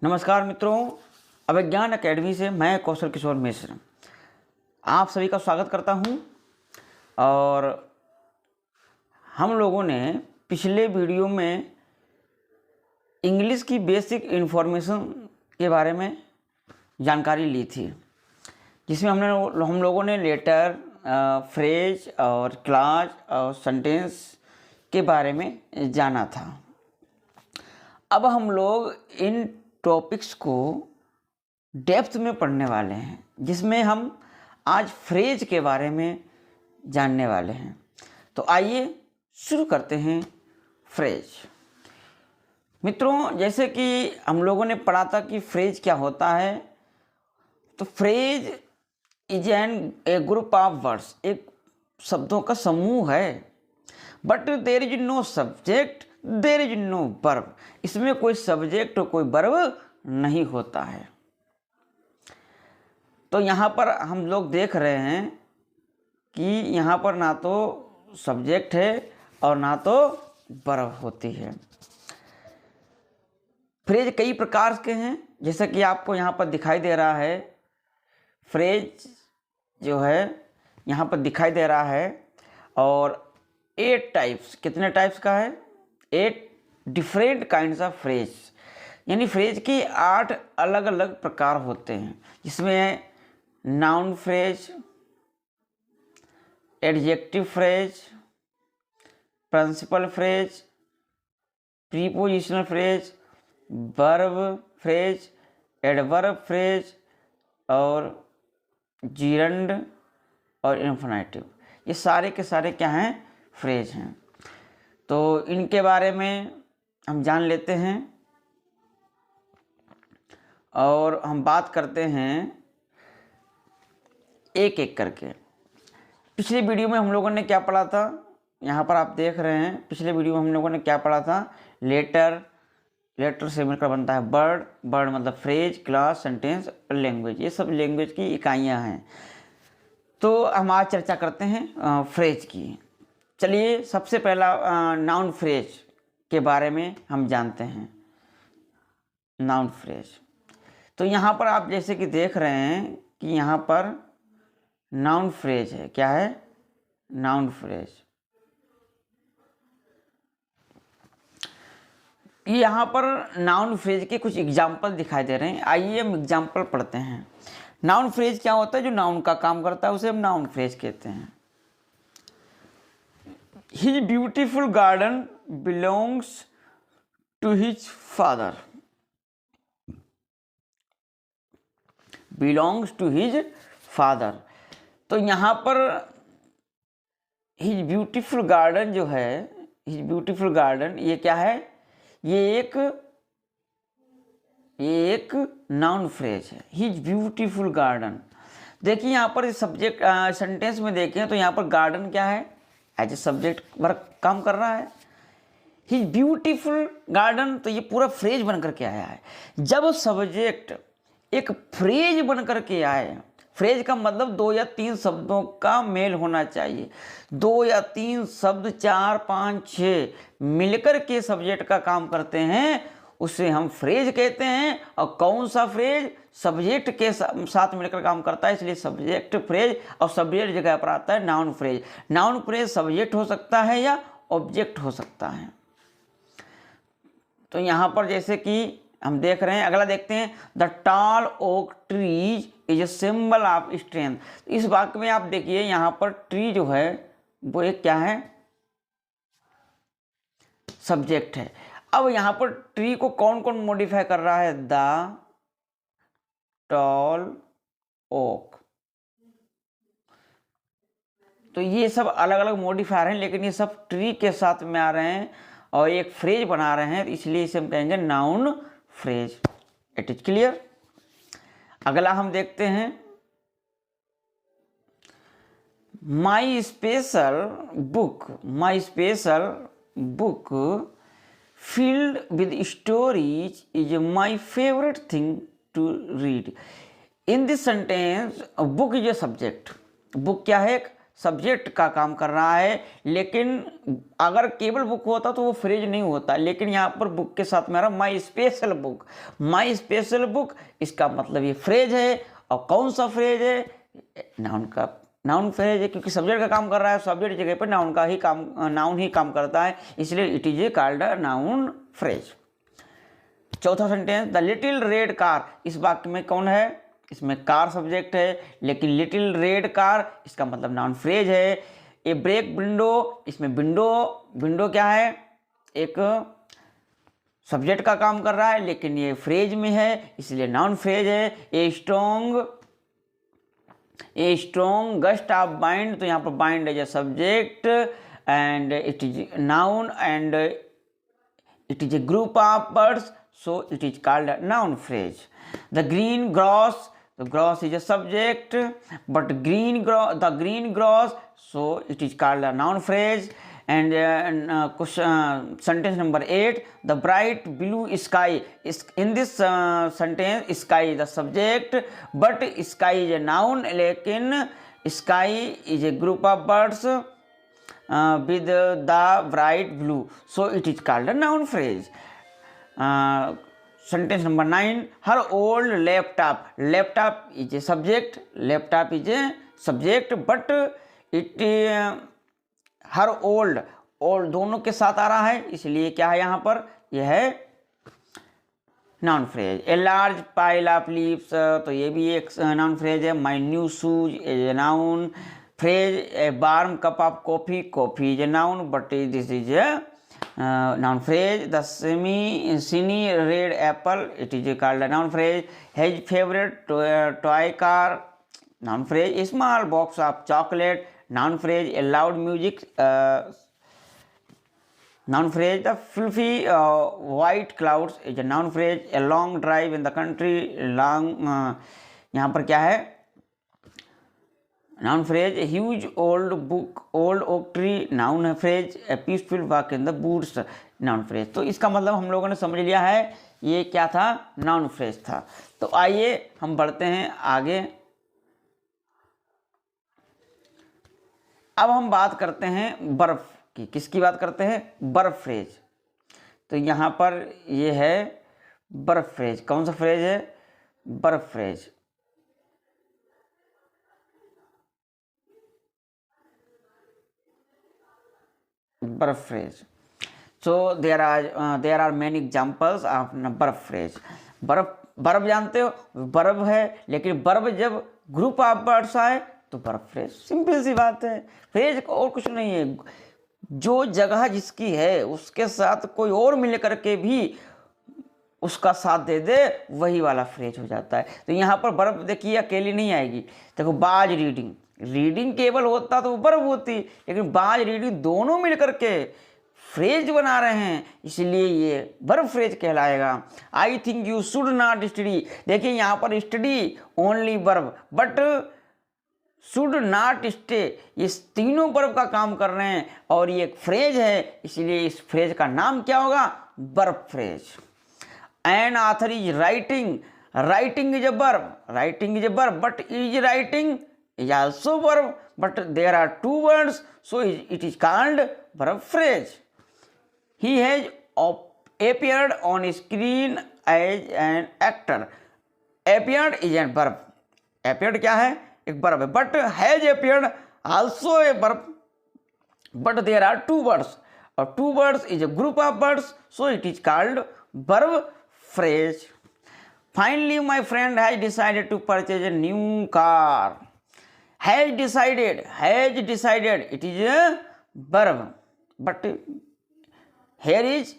नमस्कार मित्रों, अभिज्ञान एकेडमी से मैं कौशल किशोर मिश्र आप सभी का स्वागत करता हूं। और हम लोगों ने पिछले वीडियो में इंग्लिश की बेसिक इन्फॉर्मेशन के बारे में जानकारी ली थी, जिसमें हम लोगों ने लेटर, फ्रेज और क्लॉज और सेंटेंस के बारे में जाना था। अब हम लोग इन टॉपिक्स को डेप्थ में पढ़ने वाले हैं, जिसमें हम आज फ्रेज के बारे में जानने वाले हैं। तो आइए शुरू करते हैं फ्रेज। मित्रों, जैसे कि हम लोगों ने पढ़ा था कि फ्रेज क्या होता है, तो phrase is a group of words, एक शब्दों का समूह है। But there is no subject, there is no verb, इसमें कोई सब्जेक्ट और कोई वर्ब नहीं होता है। तो यहाँ पर हम लोग देख रहे हैं कि यहाँ पर ना तो सब्जेक्ट है और ना तो वर्ब होती है। फ्रेज कई प्रकार के हैं, जैसा कि आपको यहाँ पर दिखाई दे रहा है। फ्रेज जो है यहाँ पर दिखाई दे रहा है, और 8 टाइप्स, कितने टाइप्स का है? 8 डिफरेंट काइंड्स ऑफ फ्रेज, यानी फ्रेज के 8 अलग अलग प्रकार होते हैं, जिसमें noun phrase, adjective phrase, principal phrase, prepositional phrase, verb phrase, adverb phrase और जीरंड और इन्फिनेटिव, ये सारे के सारे क्या हैं? फ्रेज हैं। तो इनके बारे में हम जान लेते हैं और हम बात करते हैं एक एक करके। पिछले वीडियो में हम लोगों ने क्या पढ़ा था? यहाँ पर आप देख रहे हैं, पिछले वीडियो में हम लोगों ने क्या पढ़ा था? लेटर, लेटर से मिलकर बनता है वर्ड, वर्ड मतलब फ्रेज, क्लॉज, सेंटेंस और लैंग्वेज, ये सब लैंग्वेज की इकाइयाँ हैं। तो हम आज चर्चा करते हैं फ्रेज की। चलिए, सबसे पहला नाउन फ्रेज के बारे में हम जानते हैं। नाउन फ्रेज, तो यहाँ पर आप जैसे कि देख रहे हैं कि यहाँ पर नाउन फ्रेज है। क्या है? Noun phrase. ये यहाँ पर नाउन फ्रेज के कुछ एग्जाम्पल दिखाई दे रहे हैं। आइए हम एग्जाम्पल पढ़ते हैं। नाउन फ्रेज क्या होता है? जो नाउन का काम करता है उसे हम नाउन फ्रेज कहते हैं। His beautiful garden belongs to his father. Belongs to his father. तो यहाँ पर his beautiful garden जो है, his beautiful garden, ये क्या है? ये एक नाउन फ्रेज है। his beautiful garden। देखिए यहाँ पर सब्जेक्ट सेंटेंस में देखें तो यहाँ पर गार्डन क्या है? एज ए सब्जेक्ट वर्क काम कर रहा है। हिज ब्यूटीफुल गार्डन, तो ये पूरा फ्रेज बन करके आया है। जब सब्जेक्ट एक फ्रेज बन करके आए, फ्रेज का मतलब 2 या 3 शब्दों का मेल होना चाहिए। 2 या 3 शब्द, 4, 5, 6 मिलकर के सब्जेक्ट का काम करते हैं, उसे हम फ्रेज कहते हैं। और कौन सा फ्रेज? सब्जेक्ट के साथ मिलकर काम करता है, इसलिए सब्जेक्ट फ्रेज। और सब्जेक्ट जगह पर आता है noun phrase. Noun phrase subject हो सकता है या ऑब्जेक्ट हो सकता है। तो यहाँ पर जैसे कि हम देख रहे हैं, अगला देखते हैं। The tall oak trees is a symbol of strength. इस वाक्य में आप देखिए, यहाँ पर ट्री जो है वो एक क्या है? सब्जेक्ट है। अब यहाँ पर ट्री को कौन कौन मॉडिफाई कर रहा है? The tall oak. तो ये सब अलग अलग मॉडिफायर हैं, लेकिन ये सब ट्री के साथ में आ रहे हैं और एक फ्रेज बना रहे हैं, इसलिए इसे हम कहेंगे noun phrase. It is clear. अगला हम देखते हैं। माई special book filled with stories is my favorite thing to read. In this sentence, book is a subject. Book क्या है? एक सब्जेक्ट का काम कर रहा है, लेकिन अगर केवल बुक होता तो वो फ्रेज नहीं होता। लेकिन यहाँ पर बुक के साथ में आ रहा माई स्पेशल बुक, माई स्पेशल बुक, इसका मतलब ये फ्रेज है। और कौन सा फ्रेज है? नाउन का, नाउन फ्रेज है, क्योंकि सब्जेक्ट का काम कर रहा है, सब्जेक्ट जगह पर नाउन का ही काम, नाउन ही काम करता है, इसलिए it is a called a noun phrase. चौथा sentence, the little red car, इस वाक्य में कौन है? इसमें कार सब्जेक्ट है, लेकिन लिटिल रेड कार इसका मतलब नाउन फ्रेज है। ए ब्रेक विंडो, इसमें विंडो, विंडो क्या है? एक सब्जेक्ट का काम कर रहा है, लेकिन ये फ्रेज में है, इसलिए नाउन फ्रेज है। A strong gust of wind, तो यहाँ पर wind as a subject and it is noun and it is a group of birds, so it is called a noun phrase. The green grass, the grass is a subject, but the green grass, so it is called a noun phrase. And sentence number 8, the bright blue sky, is in this sentence sky is the subject, but sky is a noun, लेकिन sky is a group of birds with the bright blue, so it is called a noun phrase. Sentence number 9, her old laptop, laptop is a subject, laptop is a subject, but it her old, old दोनों के साथ आ रहा है, इसलिए क्या है यहाँ पर? यह है noun phrase. A large pile of leaves, तो ये भी एक नाउन फ्रेज है। My new shoes is a noun phrase. A warm cup of coffee, coffee is a noun, but this is a noun phrase. The sunny red apple, it is called a noun phrase. His favorite toy car, noun phrase. A small box of chocolate, noun phrase. A loud music, noun phrase. The fluffy white clouds is a noun phrase. A long drive in the country, long, यहाँ पर क्या है? Noun phrase. A huge old book, old oak tree, noun phrase. A peaceful walk in the woods, noun phrase. तो इसका मतलब हम लोगों ने समझ लिया है, ये क्या था? नाउन फ्रेज था। तो आइए हम बढ़ते हैं आगे। अब हम बात करते हैं बर्फ की। किसकी बात करते हैं? बर्फ फ्रेज। तो यहाँ पर ये है बर्फ फ्रेज। कौन सा फ्रेज है? Verb phrase. Verb phrase. So there are many examples of verb phrase. Verb जानते हो, बर्फ है, लेकिन बर्फ जब ग्रुप ऑफ बर्ड्स आए तो बर्फ फ्रेज। सिंपल सी बात है, फ्रेज और कुछ नहीं है। जो जगह जिसकी है उसके साथ कोई और मिल करके भी उसका साथ दे दे, वही वाला फ्रेज हो जाता है। तो यहाँ पर बर्फ देखिए अकेली नहीं आएगी। देखो बाज रीडिंग, रीडिंग केवल होता तो वो बर्फ होती, लेकिन बाज रीडिंग दोनों मिल करके फ्रेज बना रहे हैं, इसलिए ये बर्फ फ्रेज कहलाएगा। I think you should not study, देखिए यहाँ पर स्टडी ओनली बर्फ, बट शुड नॉट स्टे, ये तीनों बर्फ का काम कर रहे हैं और ये एक फ्रेज है, इसलिए इस फ्रेज का नाम क्या होगा? बर्फ phrase. An author is writing, writing is a verb, writing is a verb, but is writing is also verb, but there are two words, so it is called verb phrase. He has appeared on screen as an actor. Appeared is a verb. Appeared क्या है? एक verb है, but has appeared also a verb, but there are two words, or two words is a group of words, so it is called verb phrase. Finally my friend has decided to purchase a new car. Has decided, it is a verb, but here is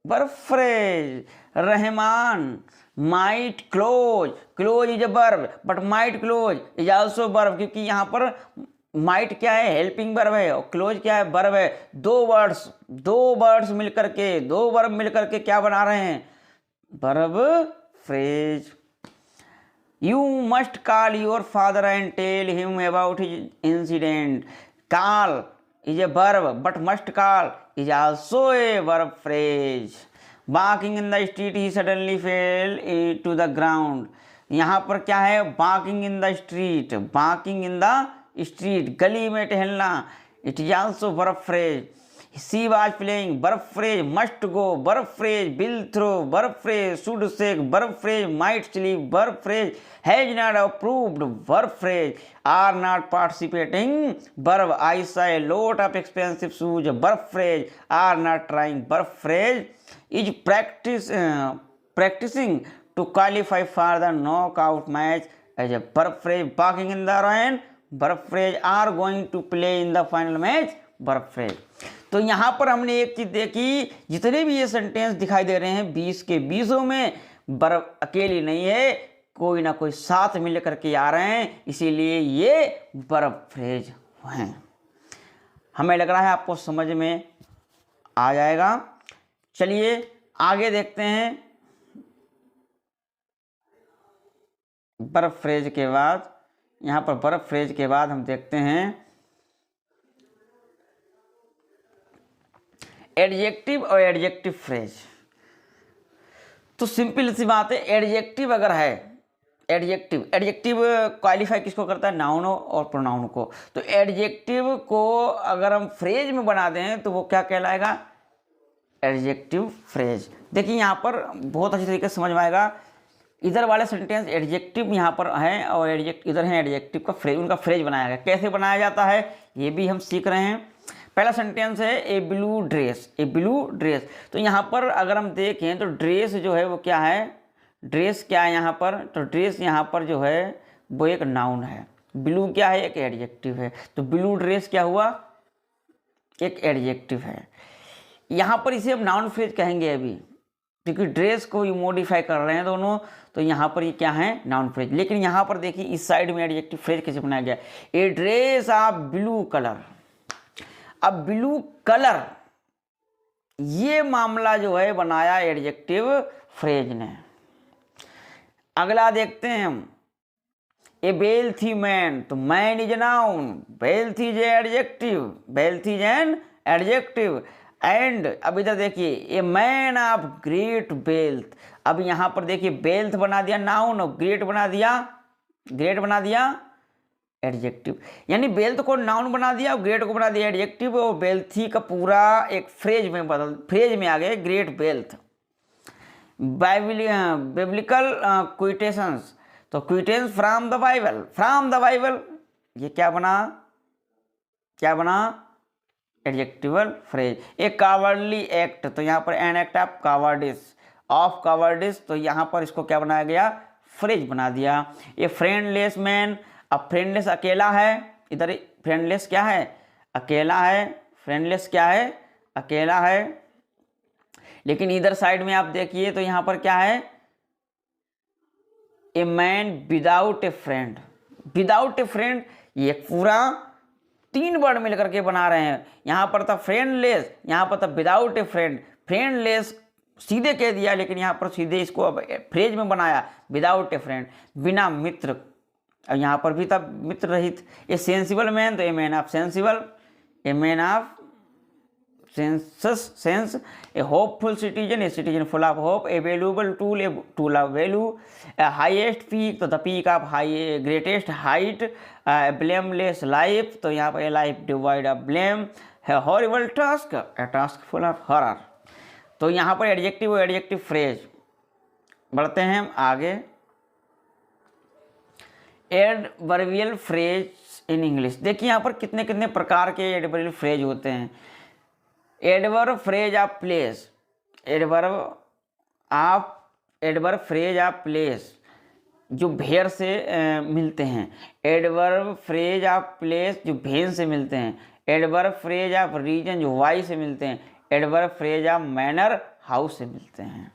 verb phrase. Rahman might close, close is a verb, but might close is also verb, क्योंकि यहाँ पर might क्या है? Helping verb है, और close क्या है? Verb है। दो वर्ड्स मिलकर के, दो वर्ब मिलकर के क्या बना रहे हैं? Verb phrase. You must call your father and tell him about his incident. Call is a verb, but must call is also a verb phrase. Walking in the street, he suddenly fell to the ground. यहाँ पर क्या है? Walking in the street, walking in the street, गली में टहलना, it is also verb phrase. She was playing, verb phrase, must go, verb phrase, will throw, verb phrase, should shake, verb phrase, might sleep, verb phrase, has not approved, verb phrase, are not participating, verb, I sigh lot of expensive shoes, verb phrase, are not trying, verb phrase, is practicing to qualify for the knockout match as a verb phrase, walking in the rain, verb phrase, are going to play in the final match, verb phrase। तो यहाँ पर हमने एक चीज देखी, जितने भी ये सेंटेंस दिखाई दे रहे हैं 20 के 20 में वर्ब अकेली नहीं है, कोई ना कोई साथ मिल करके आ रहे हैं, इसीलिए ये वर्ब फ्रेज हैं। हमें लग रहा है आपको समझ में आ जाएगा। चलिए आगे देखते हैं। वर्ब फ्रेज के बाद, यहाँ पर वर्ब फ्रेज के बाद हम देखते हैं एडजेक्टिव और एडजेक्टिव फ्रेज। तो सिंपल सी बात है, एडजेक्टिव अगर है, एडजेक्टिव क्वालिफाई किसको करता है? नाउन और प्रोनाउन को। तो एडजेक्टिव को अगर हम फ्रेज में बना दें तो वो क्या कहलाएगा? Adjective phrase. देखिए यहाँ पर बहुत अच्छी तरीके से समझ में आएगा। इधर वाले सेंटेंस एडजेक्टिव यहाँ पर है और इधर है एडजेक्टिव का फ्रेज, उनका फ्रेज बनाया गया। कैसे बनाया जाता है ये भी हम सीख रहे हैं। पहला सेंटेंस है ए ब्लू ड्रेस, ए ब्लू ड्रेस। तो यहाँ पर अगर हम देखें तो ड्रेस जो है वो क्या है? ड्रेस क्या है यहाँ पर? तो ड्रेस यहाँ पर जो है वो एक नाउन है, ब्लू क्या है? एक एडजेक्टिव है। तो ब्लू ड्रेस क्या हुआ? एक एडजेक्टिव है। यहाँ पर इसे हम नाउन फ्रेज कहेंगे अभी, क्योंकि ड्रेस को ये मॉडिफाई कर रहे हैं दोनों, तो यहाँ पर ये क्या है? Noun phrase. लेकिन यहाँ पर देखिए इस साइड में एडजेक्टिव फ्रेज कैसे बनाया गया? A dress of blue colour. अब ब्लू कलर ये मामला जो है बनाया एडजेक्टिव फ्रेज ने। अगला देखते हैं हम, ए वेल्थी मैन। तो man is noun, wealthy is adjective, wealthy is an adjective. And अब इधर देखिए ए मैन ऑफ ग्रेट वेल्थ। अब यहाँ पर देखिए वेल्थ बना दिया नाउन और ग्रेट बना दिया एडजेक्टिव। यानी वेल्थ को नाउन बना दिया और ग्रेट को बना दिया एडजेक्टिव, और वेल्थी का पूरा एक फ्रेज में आ गए ग्रेट वेल्थ। बिब्लिकल क्विटेशंस। तो क्विटेंस फ्रॉम द बाइबल, ये क्या बना? Adjectival phrase. A cowardly act. तो यहाँ पर एन एक्ट ऑफ कावर्डिस, तो यहाँ पर इसको क्या बनाया गया? फ्रेज बना दिया। ए फ्रेंडलेस मैन। अब फ्रेंडलेस अकेला है, इधर फ्रेंडलेस क्या है? अकेला है। फ्रेंडलेस क्या है? अकेला है। लेकिन इधर साइड में आप देखिए तो यहाँ पर क्या है? A man without A friend. Without A friend ये पूरा 3 वर्ड मिलकर के बना रहे हैं। यहाँ पर था फ्रेंडलेस, यहाँ पर था विदाउट ए फ्रेंड। फ्रेंडलेस सीधे कह दिया, लेकिन यहाँ पर सीधे इसको अब फ्रेज में बनाया विदाउट ए फ्रेंड, बिना मित्र। और यहाँ पर भी था मित्र रहित। A sensible man. तो a man of sensible, a man of sense. A hopeful citizen, a citizen full of hope. A valuable tool, a tool of value. Highest peak. तो the peak of high greatest height. Blameless life. तो यहाँ पर a life divide of blame. है horrible task, a task full of horror. तो यहाँ पर adjective और adjective phrase. बढ़ते हैं हम आगे। Adverbial phrase in English. देखिए यहाँ पर कितने कितने प्रकार के एडवर्बियल फ्रेज होते हैं। Adverb phrase of place, adverb phrase of place जो भेड़ से मिलते हैं। एडवर्ब फ्रेज ऑफ प्लेस जो भेड़ से मिलते हैं। एडवर्ब फ्रेज ऑफ रीजन जो वाई से मिलते हैं। Adverb phrase of manor house से मिलते हैं।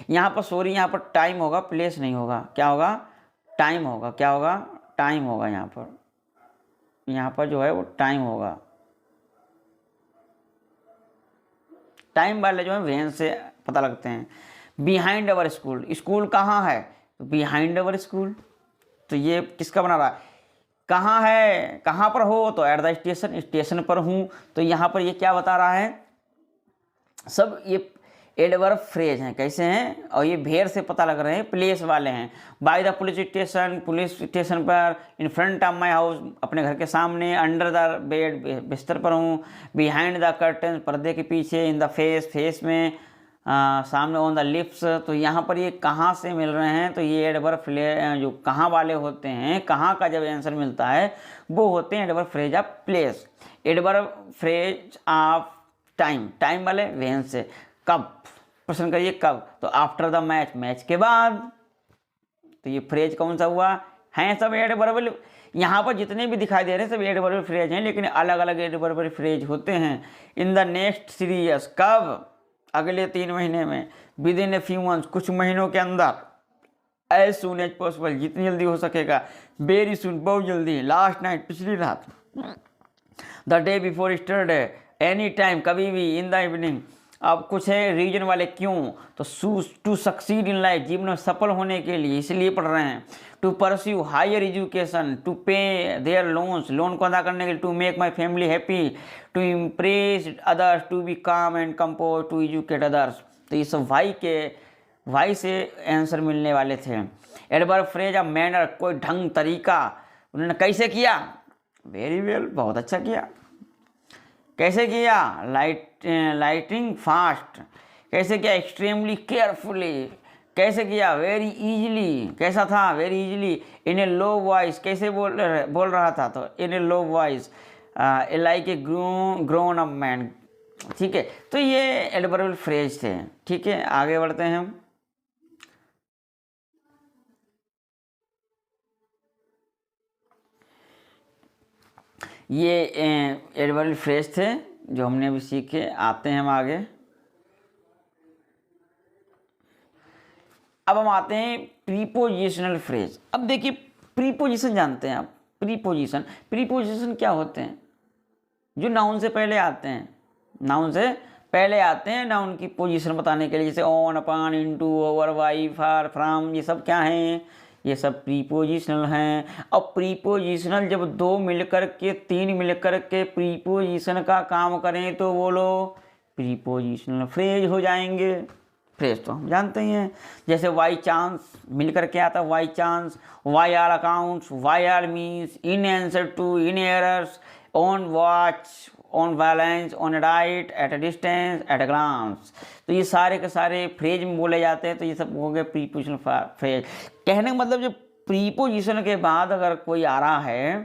यहाँ पर यहाँ पर टाइम होगा, प्लेस नहीं होगा। क्या होगा? टाइम होगा। क्या होगा? टाइम होगा। यहाँ पर जो है वो टाइम होगा। टाइम वाले जो है वेन से पता लगते हैं। बिहाइंड अवर स्कूल, स्कूल कहाँ है? तो बिहाइंड अवर स्कूल। तो ये किसका बना रहा है? कहाँ है, कहाँ पर हो? तो एट द स्टेशन, स्टेशन पर हूँ। तो यहाँ पर ये क्या बता रहा है? सब ये एडवर्ब फ्रेज हैं। कैसे हैं? और ये भेड़ से पता लग रहे हैं, प्लेस वाले हैं। बाय द पुलिस स्टेशन पर, in front of my house, अपने घर के सामने, अंडर द बेड, बिस्तर पर हूँ, बिहाइंड द कर्टन, पर्दे के पीछे, इन द फेस में, सामने, ऑन द लिप्स। तो यहाँ पर ये कहाँ से मिल रहे हैं? तो ये एडवर्ब जो कहाँ वाले होते हैं, कहाँ का जब आंसर मिलता है वो होते हैं adverb phrase of place. Adverb phrase of time वाले वेन से, कब, प्रश्न करिए कब? तो आफ्टर द मैच, मैच के बाद। तो ये फ्रेज कौन सा हुआ? हैं सब एडवर्बल, यहाँ पर जितने भी दिखाई दे रहे हैं सब एडवर्बल फ्रेज हैं, लेकिन अलग अलग एडवर्बल फ्रेज होते हैं। इन द नेक्स्ट 3 years, कब? अगले 3 महीने में। With in a few months, कुछ महीनों के अंदर। एज सून एज पॉसिबल, जितनी जल्दी हो सकेगा। वेरी सून, बहुत जल्दी। लास्ट नाइट, पिछली रात। The day before yesterday, any time, कभी भी। In the evening. अब कुछ है रीजन वाले, क्यों? तो टू सक्सीड इन लाइफ, जीवन में सफल होने के लिए, इसलिए पढ़ रहे हैं। To pursue higher education, to pay their loans, loan को अदा करने के लिए। To make my family happy, to impress others, to be calm and compose, to educate others. तो ये सब वाई से आंसर मिलने वाले थे। एडवर्ब फ्रेज ऑफ मैनर, कोई ढंग, तरीका। उन्होंने कैसे किया? वेरी वेल, बहुत अच्छा किया। कैसे किया? Lighting fast. कैसे किया? Extremely carefully. कैसे किया? Very easily. कैसा था? Very easily. In a low voice, कैसे बोल रहा था? तो in a low voice, like a grown up man. ठीक है, तो ये एडवर्बल फ्रेज थे। ठीक है, आगे बढ़ते हैं हम। ये एडवर्बल फ्रेज थे जो हमने अभी सीखे। आते हैं हम आगे। अब हम आते हैं प्रीपोजिशनल फ्रेज। अब देखिए, प्रीपोजिशन जानते हैं आप? प्रीपोजिशन क्या होते हैं? जो नाउन से पहले आते हैं, नाउन की पोजीशन बताने के लिए, जैसे on, upon, into, over, by, for, from, ये सब क्या हैं? ये सब प्रीपोजिशनल हैं। अब प्रीपोजिशनल जब 2 मिलकर के 3 मिलकर के प्रीपोजिशन का काम करें तो वो लोग प्रीपोजिशनल फ्रेज हो जाएंगे। फ्रेज तो हम जानते ही हैं, जैसे वाई चांस मिलकर के आता है, by chance, by all accounts, by all means, in answer to, in errors, on watch, on balance, on right, at a distance, at a glance. तो ये सारे के सारे फ्रेज में बोले जाते हैं। तो ये सब हो गए प्रीपोजिशनल फ्रेज। कहने का मतलब, जो प्रीपोजिशन के बाद अगर कोई आ रहा है,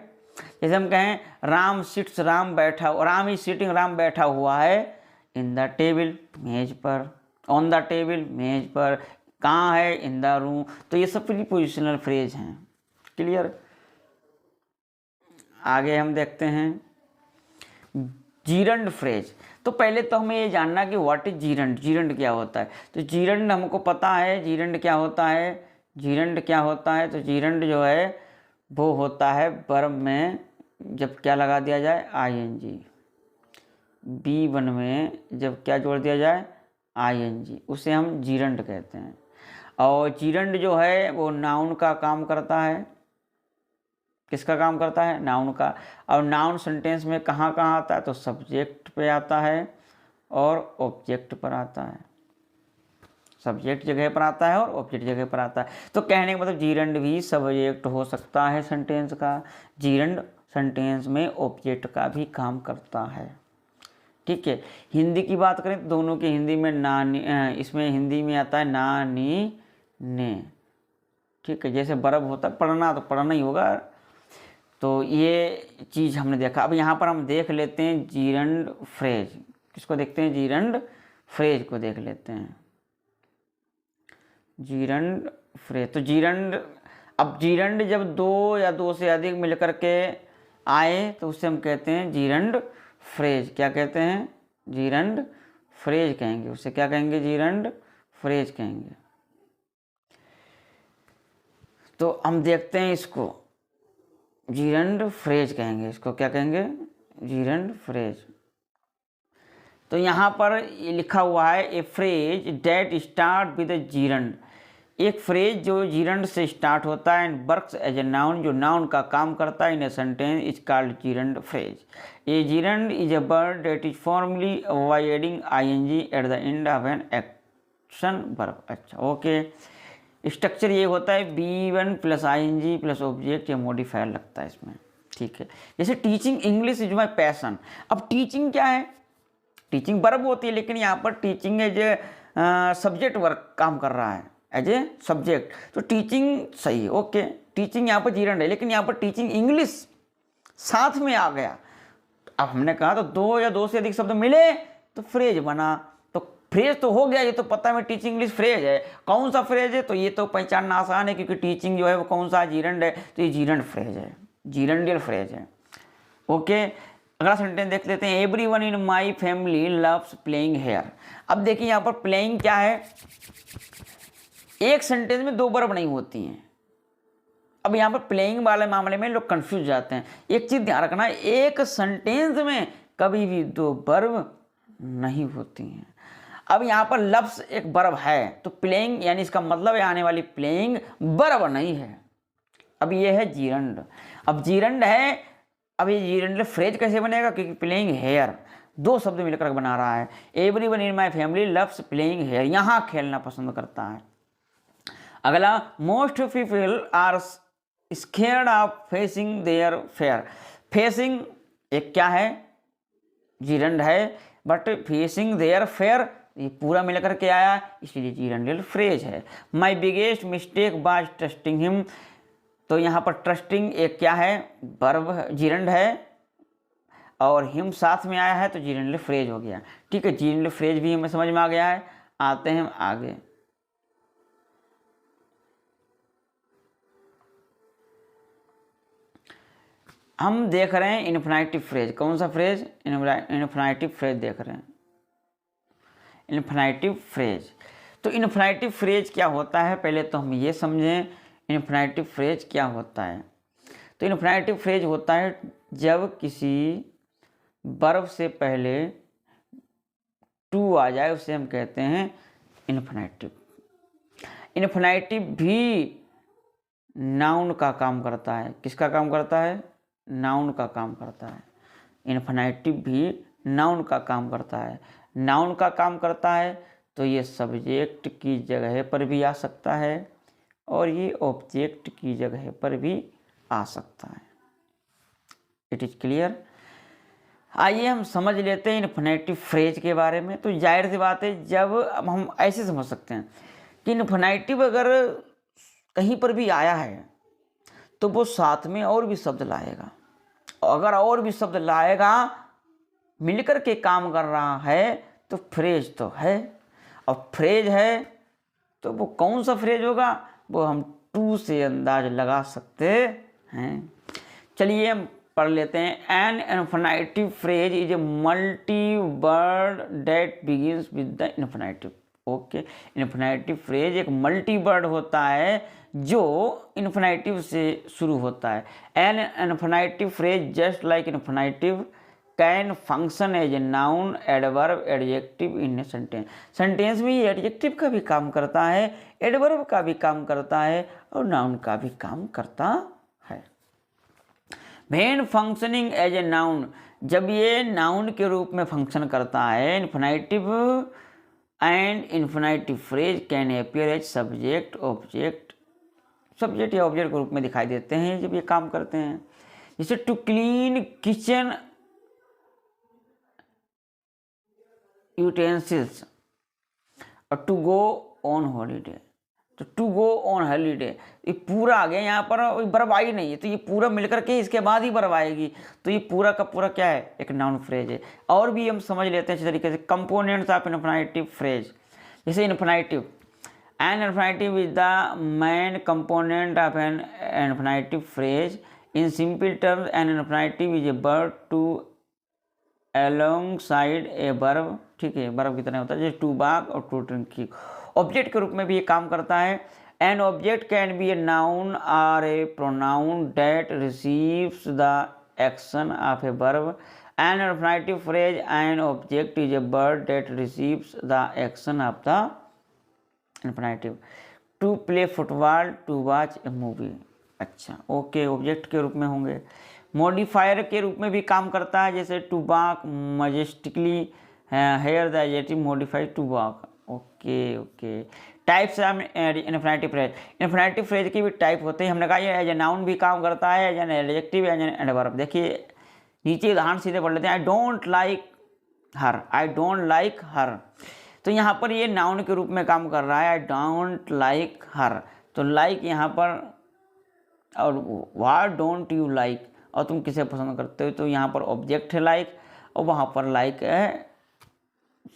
जैसे हम कहें राम सिट्स, राम बैठा, राम इज सिटिंग, राम बैठा हुआ है, इन द टेबल, मेज पर, ऑन द टेबल, मेज पर, कहाँ है, इन द रूम। तो ये सब प्रीपोजिशनल फ्रेज हैं। क्लियर? आगे हम देखते हैं जीरंड फ्रेज। तो पहले तो हमें ये जानना कि व्हाट इज जीरंड, जीरंड क्या होता है। तो जीरंड हमको पता है, जीरंड क्या होता है। तो जीरंड जो है वो होता है वर्ब में जब क्या लगा दिया जाए, आईएनजी। B1 में जब क्या जोड़ दिया जाए, आईएनजी, उसे हम जीरंड कहते हैं। और जीरंड जो है वो नाउन का काम करता है। किसका काम करता है? नाउन का। और नाउन सेंटेंस में कहाँ कहाँ आता है? तो सब्जेक्ट पे आता है और ऑब्जेक्ट पर आता है। सब्जेक्ट जगह पर आता है और ऑब्जेक्ट जगह पर आता है। तो कहने का मतलब जीरंड भी सब्जेक्ट हो सकता है सेंटेंस का। जीरंड सेंटेंस में ऑब्जेक्ट का भी काम करता है। ठीक है, हिंदी की बात करें तो दोनों के हिंदी में नानी, इसमें हिंदी में आता है नानी, ने। ठीक है, जैसे वर्ब होता है पढ़ना, तो पढ़ना ही होगा। तो ये चीज़ हमने देखा। अब यहाँ पर हम देख लेते हैं जीरंड फ्रेज। किसको देखते हैं? जीरंड फ्रेज को देख लेते हैं। जीरंड फ्रेज, तो जीरंड, अब जीरंड जब 2 या 2 से अधिक मिलकर के आए तो उससे हम कहते हैं जीरंड फ्रेज। क्या कहते हैं? जीरंड फ्रेज कहेंगे उसे। क्या कहेंगे? जीरंड फ्रेज कहेंगे। तो हम देखते हैं इसको, जीरंड फ्रेज कहेंगे इसको। क्या कहेंगे? Gerund phrase. तो यहाँ पर ये लिखा हुआ है, a phrase that start with gerund. एक फ्रेज जो जीरंड से स्टार्ट होता है and works as a noun, जो नाउन का काम करता है in a sentence, is called gerund phrase. A gerund is a word that is formally by adding I N G at the end of an act. Verb. अच्छा okay, structure ये होता है B1 plus ING plus object या modifier लगता है इसमें, ठीक है। जैसे teaching English is my passion. अब टीचिंग क्या है, टीचिंग वर्ब होती है, लेकिन यहाँ पर teaching as a subject work काम कर रहा है, एज ए सब्जेक्ट, तो टीचिंग सही है, ओके। टीचिंग यहाँ पर जीरंड है, लेकिन यहाँ पर टीचिंग इंग्लिश साथ में आ गया। अब हमने कहा तो दो या दो से अधिक शब्द मिले तो फ्रेज बना, तो फ्रेज तो हो गया, ये तो पता है टीचिंग इंग्लिश फ्रेज है। कौन सा फ्रेज है, तो ये तो पहचानना आसान है, क्योंकि टीचिंग जो है वो कौन सा जीरंड है, तो ये जीरंड फ्रेज है, जीरंडियल फ्रेज है, ओके। अगला सेंटेंस देख लेते हैं, everyone in my family loves playing here. अब देखिए यहाँ पर प्लेइंग क्या है, एक सेंटेंस में दो वर्ब नहीं होती हैं। अब यहाँ पर प्लेइंग वाले मामले में लोग कंफ्यूज जाते हैं। एक चीज ध्यान रखना, एक सेंटेंस में कभी भी दो वर्ब नहीं होती हैं। अब यहाँ पर लफ्स एक वर्ब है, तो प्लेइंग यानी इसका मतलब है आने वाली प्लेइंग वर्ब नहीं है। अब ये है जीरंड। अब जीरंड है, अब ये जीरंड फ्रेज कैसे बनेगा, क्योंकि प्लेइंग हेयर दो शब्द मिलकर बना रहा है। Everyone in my family loves playing here, यहाँ खेलना पसंद करता है। अगला, most people are scared of facing their fear. Facing एक क्या है, जीरंड है, बट फेसिंग देयर फेयर ये पूरा मिलकर के आया, इसलिए जीरंडियल फ्रेज है। My biggest mistake was trusting him, तो यहाँ पर ट्रस्टिंग एक क्या है, वर्ब जीरंड है, और हिम साथ में आया है तो जीरंडियल फ्रेज हो गया, ठीक है। जीरंडियल फ्रेज भी हमें समझ में आ गया है। आते हैं आगे, हम देख रहे हैं इन्फिनेटिव फ्रेज। कौन सा फ्रेज, इन्फिनेटिव फ्रेज देख रहे हैं, इन्फिनेटिव फ्रेज। तो इन्फिनेटिव फ्रेज क्या होता है, पहले तो हम ये समझें इन्फिनेटिव फ्रेज क्या होता है। तो इन्फिनेटिव फ्रेज होता है जब किसी वर्ब से पहले टू आ जाए, उसे हम कहते हैं इन्फिनेटिव। इन्फिनेटिव भी नाउन का काम करता है। किसका काम करता है, नाउन का काम करता है। इन्फिनेटिव भी नाउन का काम करता है। नाउन का काम करता है तो ये सब्जेक्ट की जगह पर भी आ सकता है और ये ऑब्जेक्ट की जगह पर भी आ सकता है। It is clear. आइए हम समझ लेते हैं इन्फिनेटिव फ्रेज के बारे में। तो जाहिर सी बात है, जब अब हम ऐसे समझ सकते हैं कि इन्फिनेटिव अगर कहीं पर भी आया है तो वो साथ में और भी शब्द लाएगा। अगर और भी शब्द लाएगा, मिलकर के काम कर रहा है, तो फ्रेज तो है। और फ्रेज है तो वो कौन सा फ्रेज होगा, वो हम टू से अंदाज लगा सकते हैं। चलिए हम पढ़ लेते हैं। An infinitive phrase is a multi word that begins with the infinitive. Okay, infinitive phrase एक मल्टी वर्ड होता है जो इन्फिनेटिव से शुरू होता है। An infinitive phrase just like infinitive can function as a noun, adverb, adjective in a sentence. Sentence में ये एडजेक्टिव का भी काम करता है, एडवर्ब का भी काम करता है और नाउन का भी काम करता है। When functioning as a noun, जब ये नाउन के रूप में फंक्शन करता है, infinitive and infinitive phrase can appear as subject, object, subject या ऑब्जेक्ट के रूप में दिखाई देते हैं जब ये काम करते हैं। जैसे टू क्लीन किचन यूटेंसिल्स और टू गो ऑन हॉलीडे। तो टू गो ऑन हॉलीडे ये पूरा आ गया, यहाँ पर वर्ब आई नहीं है, तो ये पूरा मिलकर के इसके बाद ही वर्ब आएगी, तो ये पूरा का पूरा क्या है, एक नाउन फ्रेज है। और भी हम समझ लेते हैं अच्छे तरीके से कंपोनेंट्स ऑफ इन्फिनेटिव फ्रेज। जैसे infinitive, an infinitive is the main component of an infinitive phrase. In simple terms an infinitive is a verb to alongside a verb, ठीक है, वर्ब की तरह होता है, जैसे टू वॉक और टू ड्रिंक। ऑब्जेक्ट के रूप में भी ये काम करता है। An object can be a noun और a pronoun that receives the action of a verb. N infinitive phrase an object is a word that receives the action of the infinitive. To play football, to watch a movie. अच्छा okay, object के रूप में होंगे। Modifier के रूप में भी काम करता है, जैसे to walk majestically, here the adjective modified to walk. Okay okay. Types of infinitive phrase. Infinitive phrase की भी टाइप होते हैं। हमने कहा ये एज ए नाउन भी काम करता है, as an adjective, as an adverb. देखिए नीचे उदाहरण सीधे पढ़ लेते हैं। I don't like her, I don't like her. तो यहाँ पर ये नाउन के रूप में काम कर रहा है, आई डोंट लाइक हर। तो लाइक यहाँ पर, और व्हाट डोंट यू लाइक, और तुम किसे पसंद करते हो, तो यहाँ पर ऑब्जेक्ट है लाइक, और वहाँ पर लाइक है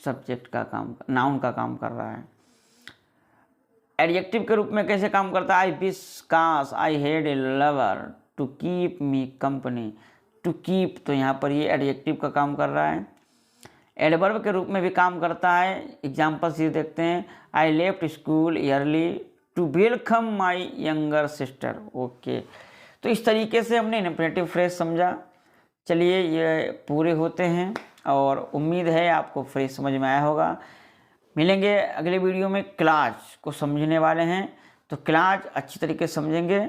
सब्जेक्ट का काम, नाउन का काम कर रहा है। एडजेक्टिव के रूप में कैसे काम करता है? आई विश, काश, I had a lover, to keep me company. To keep, तो यहाँ पर ये एडजेक्टिव का काम कर रहा है। एडवर्ब के रूप में भी काम करता है। एग्जाम्पल से देखते हैं। I left school early to welcome my younger sister. Okay, तो इस तरीके से हमने इन्फिनेटिव फ्रेज समझा। चलिए ये पूरे होते हैं और उम्मीद है आपको फ्रेज समझ में आया होगा। मिलेंगे अगले वीडियो में। क्लास को समझने वाले हैं, तो क्लास अच्छी तरीके से समझेंगे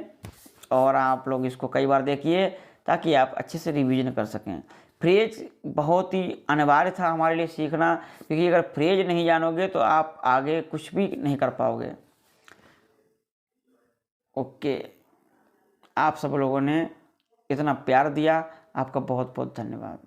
और आप लोग इसको कई बार देखिए ताकि आप अच्छे से रिवीजन कर सकें। फ्रेज बहुत ही अनिवार्य था हमारे लिए सीखना, क्योंकि अगर फ्रेज नहीं जानोगे तो आप आगे कुछ भी नहीं कर पाओगे। ओके, आप सब लोगों ने इतना प्यार दिया, आपका बहुत बहुत धन्यवाद।